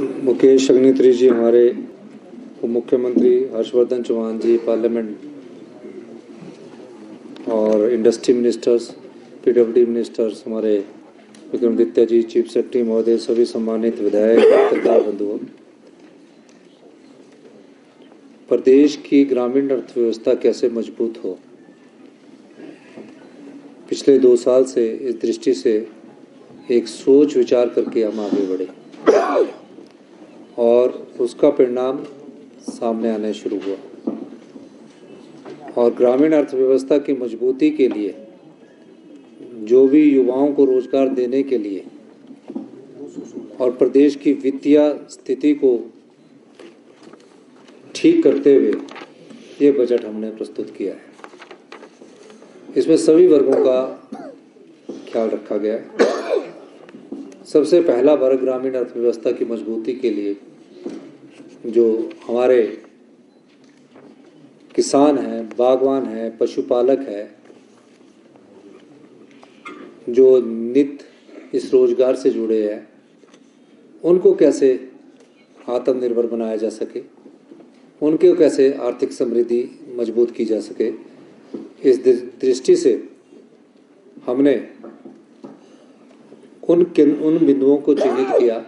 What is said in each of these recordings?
मुकेश अग्निहोत्री जी, हमारे उप मुख्यमंत्री हर्षवर्धन चौहान जी, पार्लियामेंट और इंडस्ट्री मिनिस्टर्स, पीडब्ल्यूडी मिनिस्टर्स, हमारे विक्रमादित्य जी, चीफ सेक्रेटरी महोदय, सभी सम्मानित विधायक, पत्रकार बंधुओं, प्रदेश की ग्रामीण अर्थव्यवस्था कैसे मजबूत हो, पिछले 2 साल से इस दृष्टि से एक सोच विचार करके हम आगे बढ़े और उसका परिणाम सामने आने शुरू हुआ। और ग्रामीण अर्थव्यवस्था की मजबूती के लिए, जो भी युवाओं को रोजगार देने के लिए और प्रदेश की वित्तीय स्थिति को ठीक करते हुए ये बजट हमने प्रस्तुत किया है। इसमें सभी वर्गों का ख्याल रखा गया है। सबसे पहला वर्ग ग्रामीण अर्थव्यवस्था की मजबूती के लिए जो हमारे किसान हैं, बागवान हैं, पशुपालक हैं, जो नित्य इस रोजगार से जुड़े हैं, उनको कैसे आत्मनिर्भर बनाया जा सके, उनके कैसे आर्थिक समृद्धि मजबूत की जा सके, इस दृष्टि से हमने उन बिंदुओं को चिन्हित किया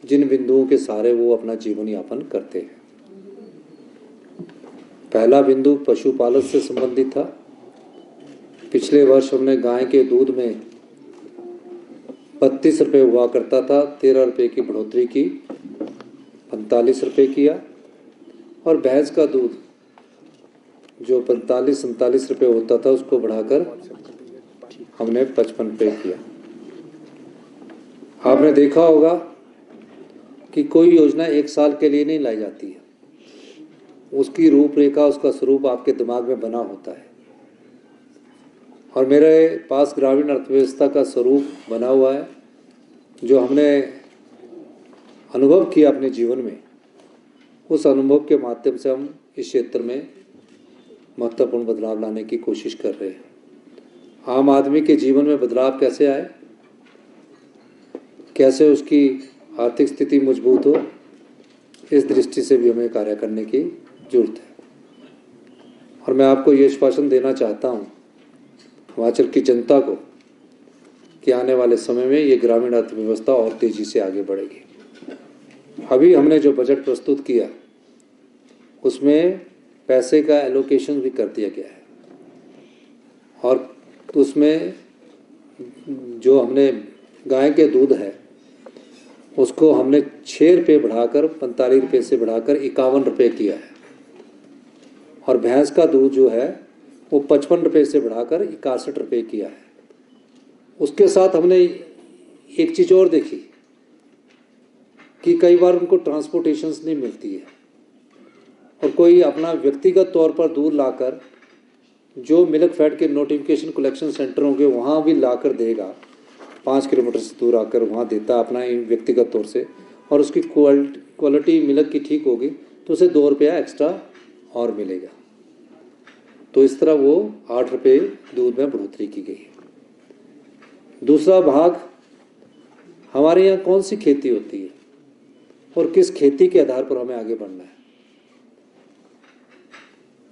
जिन बिंदुओं के सहारे वो अपना जीवन यापन करते हैं। पहला बिंदु पशुपालन से संबंधित था। पिछले वर्ष हमने गाय के दूध में 32 रुपये हुआ करता था, 13 रुपये की बढ़ोतरी की, 45 रुपये किया। और भैंस का दूध जो 45-47 रुपये होता था उसको बढ़ाकर हमने 55 रुपये किया। आपने देखा होगा कि कोई योजना 1 साल के लिए नहीं लाई जाती है, उसकी रूपरेखा, उसका स्वरूप आपके दिमाग में बना होता है। और मेरे पास ग्रामीण अर्थव्यवस्था का स्वरूप बना हुआ है जो हमने अनुभव किया अपने जीवन में। उस अनुभव के माध्यम से हम इस क्षेत्र में महत्वपूर्ण बदलाव लाने की कोशिश कर रहे हैं। आम आदमी के जीवन में बदलाव कैसे आए, कैसे उसकी आर्थिक स्थिति मजबूत हो, इस दृष्टि से भी हमें कार्य करने की जरूरत है। और मैं आपको ये आश्वासन देना चाहता हूँ हिमाचल की जनता को कि आने वाले समय में ये ग्रामीण अर्थव्यवस्था और तेजी से आगे बढ़ेगी। अभी हमने जो बजट प्रस्तुत किया उसमें पैसे का एलोकेशन भी कर दिया गया है और उसमें जो हमने गाय के दूध है उसको हमने 6 रुपये बढ़ाकर 45 रुपये से बढ़ाकर 51 रुपये किया है। और भैंस का दूध जो है वो 55 रुपये से बढ़ाकर 61 रुपये किया है। उसके साथ हमने एक चीज़ और देखी कि कई बार उनको ट्रांसपोर्टेशंस नहीं मिलती है और कोई अपना व्यक्तिगत तौर पर दूध लाकर जो मिल्क फैट के नोटिफिकेशन कलेक्शन सेंटर होंगे वहाँ भी लाकर देगा, 5 किलोमीटर से दूर आकर वहाँ देता अपना व्यक्तिगत तौर से, और उसकी क्वालिटी मिल्क की ठीक होगी तो उसे 2 रुपया एक्स्ट्रा और मिलेगा। तो इस तरह वो 8 रुपये दूध में बढ़ोतरी की गई। दूसरा भाग, हमारे यहाँ कौन सी खेती होती है और किस खेती के आधार पर हमें आगे बढ़ना है।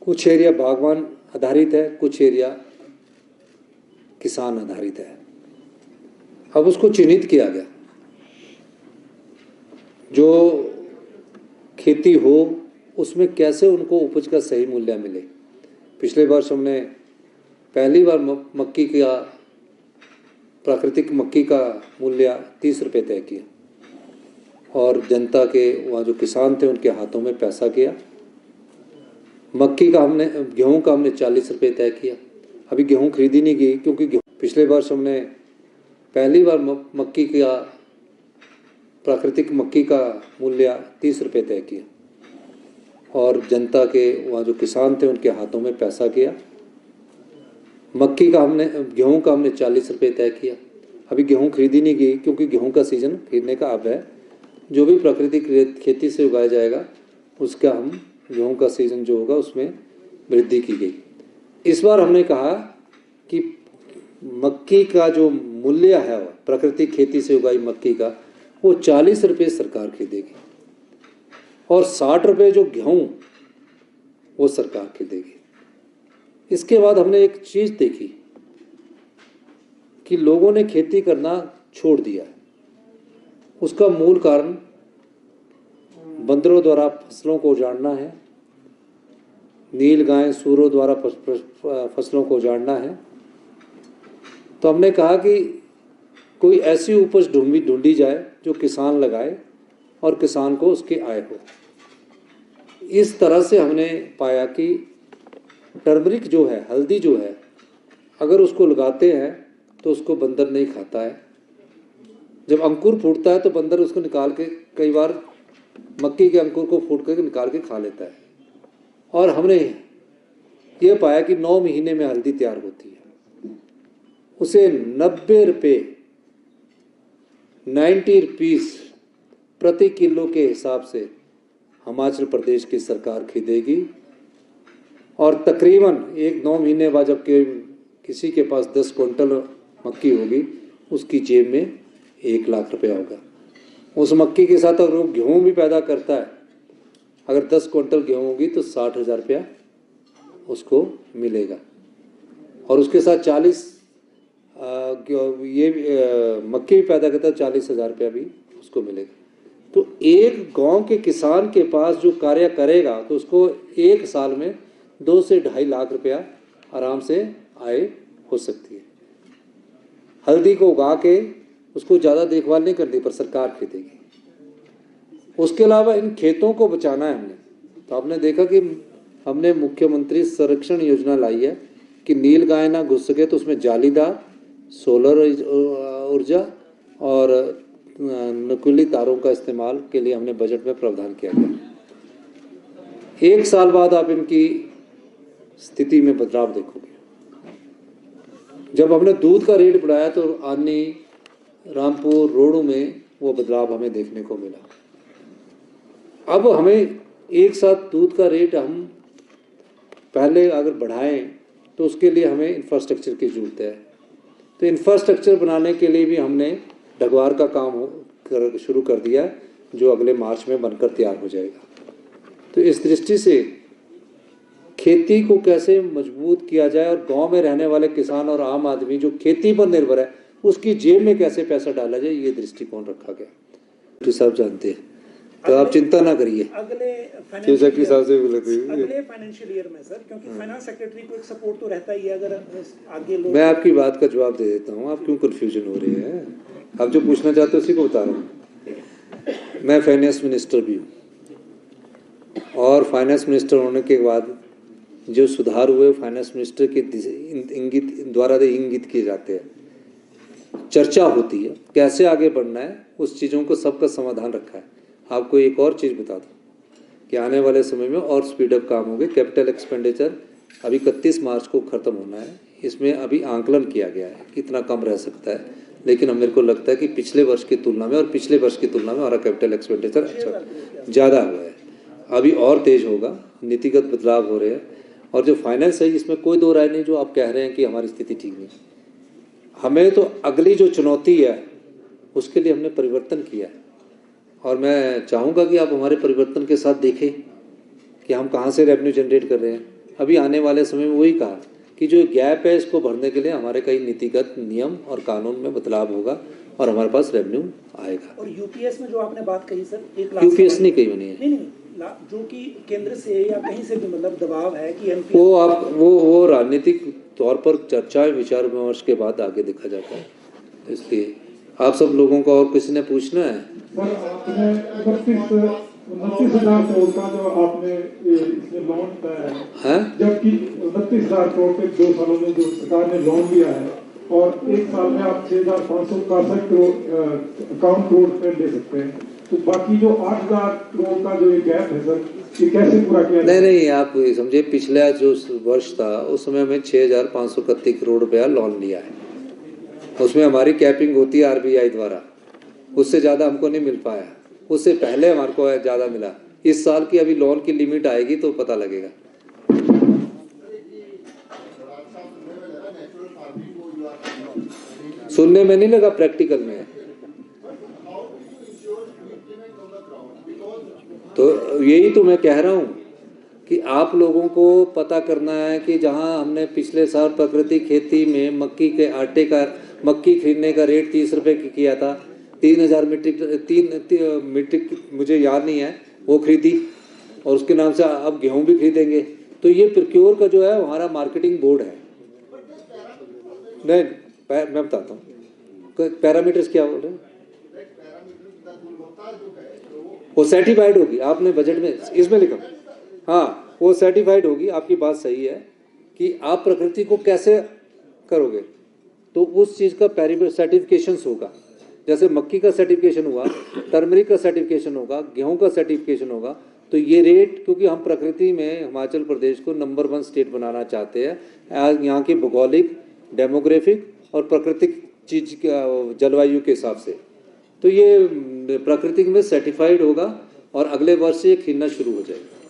कुछ एरिया बागवान आधारित है, कुछ एरिया किसान आधारित है। अब उसको चिन्हित किया गया, जो खेती हो उसमें कैसे उनको उपज का सही मूल्य मिले। पिछले वर्ष हमने पहली बार मक्की का, प्राकृतिक मक्की का मूल्य 30 रुपये तय किया और जनता के वहाँ जो किसान थे उनके हाथों में पैसा किया। गेहूं का हमने 40 रुपये तय किया। अभी गेहूं खरीदी नहीं गई क्योंकि पिछले वर्ष हमने पहली बार मक्की का, प्राकृतिक मक्की का मूल्य 30 रुपये तय किया और जनता के वहाँ जो किसान थे उनके हाथों में पैसा किया। गेहूं का हमने 40 रुपये तय किया। अभी गेहूं खरीदी नहीं गई क्योंकि गेहूं का सीजन खरीदने का अब है। जो भी प्राकृतिक खेती से उगाया जाएगा उसका हम गेहूं का सीजन जो होगा उसमें वृद्धि की गई। इस बार हमने कहा कि मक्की का जो मूल्य है प्राकृतिक खेती से उगाई मक्की का, वो 40 रुपये सरकार खरीदेगी और 60 रुपये जो गेहूँ वो सरकार खरीदेगी। इसके बाद हमने एक चीज़ देखी कि लोगों ने खेती करना छोड़ दिया है। उसका मूल कारण बंदरों द्वारा फसलों को उजाड़ना है, नील गाय सूरों द्वारा फसलों को उजाड़ना है। तो हमने कहा कि कोई ऐसी उपज ढूंढी जाए जो किसान लगाए और किसान को उसकी आय हो। इस तरह से हमने पाया कि टर्मरिक जो है, हल्दी जो है, अगर उसको लगाते हैं तो उसको बंदर नहीं खाता है। जब अंकुर फूटता है तो बंदर उसको निकाल के, कई बार मक्की के अंकुर को फूट कर निकाल के खा लेता है। और हमने ये पाया कि 9 महीने में हल्दी तैयार होती है। उसे 90 रुपये 90 रुपीस प्रति किलो के हिसाब से हिमाचल प्रदेश की सरकार खरीदेगी और तकरीबन 9 महीने बाद जब किसी के पास 10 क्विंटल मक्की होगी, उसकी जेब में 1 लाख रुपया होगा। उस मक्की के साथ अगर वो गेहूँ भी पैदा करता है, अगर 10 क्विंटल गेहूँ होगी तो 60,000 रुपया उसको मिलेगा और उसके साथ 40 मक्की भी पैदा करता है, 40,000 रुपया भी उसको मिलेगा। तो एक गांव के किसान के पास जो कार्य करेगा तो उसको 1 साल में 2 से 2.5 लाख रुपया आराम से आय हो सकती है। हल्दी को उगा के उसको ज़्यादा देखभाल नहीं करनी, पर सरकार खरीदेगी। उसके अलावा इन खेतों को बचाना है हमने। तो आपने देखा कि हमने मुख्यमंत्री संरक्षण योजना लाई है कि नील गाय ना घुस सके तो उसमें जालीदार सोलर ऊर्जा और नुकीली तारों का इस्तेमाल के लिए हमने बजट में प्रावधान किया गया। 1 साल बाद आप इनकी स्थिति में बदलाव देखोगे। जब हमने दूध का रेट बढ़ाया तो आनी, रामपुर, रोडू में वो बदलाव हमें देखने को मिला। अब हमें एक साथ दूध का रेट हम पहले अगर बढ़ाएं तो उसके लिए हमें इंफ्रास्ट्रक्चर की ज़रूरत है। तो इंफ्रास्ट्रक्चर बनाने के लिए भी हमने ढगवार का काम शुरू कर दिया, जो अगले मार्च में बनकर तैयार हो जाएगा। तो इस दृष्टि से खेती को कैसे मजबूत किया जाए और गांव में रहने वाले किसान और आम आदमी जो खेती पर निर्भर है, उसकी जेब में कैसे पैसा डाला जाए, ये दृष्टिकोण रखा गया। तो सब जानते हैं, तो आप चिंता ना करिए। अगले फाइनेंशियल ईयर में सर, क्योंकि फाइनेंस सेक्रेटरी को एक सपोर्ट तो रहता ही है, अगर आगे लोग। मैं आपकी बात का जवाब दे देता हूँ, आप क्यों कंफ्यूजन हो रही है? आप जो पूछना चाहते हो उसी को बता रहा हूँ। मैं फाइनेंस मिनिस्टर भी हूँ और फाइनेंस मिनिस्टर होने के बाद जो सुधार हुए फाइनेंस मिनिस्टर के द्वारा इंगित किए जाते हैं, चर्चा होती है कैसे आगे बढ़ना है, उस चीज़ों को सबका समाधान रखा है। आपको एक और चीज़ बता दूं कि आने वाले समय में और स्पीडअप काम होंगे। कैपिटल एक्सपेंडिचर अभी 31 मार्च को ख़त्म होना है, इसमें अभी आंकलन किया गया है कितना कम रह सकता है, लेकिन मेरे को लगता है कि पिछले वर्ष की तुलना में और पिछले वर्ष की तुलना में हमारा कैपिटल एक्सपेंडिचर अच्छा ज़्यादा हुआ है, अभी और तेज़ होगा। नीतिगत बदलाव हो रहे हैं और जो फाइनेंस है इसमें कोई दो राय नहीं जो आप कह रहे हैं कि हमारी स्थिति ठीक नहीं। हमें तो अगली जो चुनौती है उसके लिए हमने परिवर्तन किया है और मैं चाहूँगा कि आप हमारे परिवर्तन के साथ देखें कि हम कहाँ से रेवेन्यू जनरेट कर रहे हैं। अभी आने वाले समय में वही कहा कि जो गैप है इसको भरने के लिए हमारे कई नीतिगत नियम और कानून में बदलाव होगा और हमारे पास रेवेन्यू आएगा। और यूपीएस में जो आपने बात कही सर, 1 लाख यूपीएस नहीं कही बनी है, नहीं जो कि केंद्र से या कहीं से भी मतलब दबाव है कि वो आप वो राजनीतिक तौर पर चर्चा विचार विमर्श के बाद आगे देखा जाता है। इसलिए आप सब लोगों को और किसी ने पूछना है? सर, आपने 29,000 करोड़ का जो आपने इसमें लोन दिया है, जबकि 29,000 करोड़ के 2 सालों में जो सरकार ने लोन लिया है और 1 साल में आप 6,561 करोड़ अकाउंट करोड़ ले सकते हैं, तो बाकी जो 8,000 करोड़ का जो गैप है सर, ये कैसे पूरा किया? नहीं, आप समझे, पिछला जो वर्ष था उस समय हमें 6,531 करोड़ रुपया लोन लिया है। उसमें हमारी कैपिंग होती है आरबीआई द्वारा, उससे ज़्यादा हमको नहीं मिल पाया, उससे पहले हमारे को ज़्यादा मिला। इस साल की अभी लोन की लिमिट आएगी तो पता लगेगा। सुनने में नहीं लगा, प्रैक्टिकल में है। तो यही तो मैं कह रहा हूँ कि आप लोगों को पता करना है कि जहाँ हमने पिछले साल प्राकृतिक खेती में मक्की के आटे का मक्की खरीदने का रेट 30 रुपये किया था, 3000 मीट्रिक मुझे याद नहीं है वो खरीदी, और उसके नाम से अब गेहूं भी खरीदेंगे। तो ये प्रोक्योर का जो है हमारा मार्केटिंग बोर्ड है। नहीं मैं बताता हूँ पैरामीटर्स क्या बोल रहे हैं। वो सर्टिफाइड होगी, आपने बजट में इसमें लिखा, हाँ वो सर्टिफाइड होगी। आपकी बात सही है कि आप प्रकृति को कैसे करोगे, तो उस चीज़ का सर्टिफिकेशन होगा। जैसे मक्की का सर्टिफिकेशन हुआ, टर्मरिक का सर्टिफिकेशन होगा, गेहूं का सर्टिफिकेशन होगा। तो ये रेट, क्योंकि हम प्रकृति में हिमाचल प्रदेश को नंबर 1 स्टेट बनाना चाहते हैं यहाँ की भौगोलिक, डेमोग्राफिक और प्राकृतिक चीज जलवायु के हिसाब से, तो ये प्राकृतिक में सर्टिफाइड होगा और अगले वर्ष से ये खिलना शुरू हो जाएगा।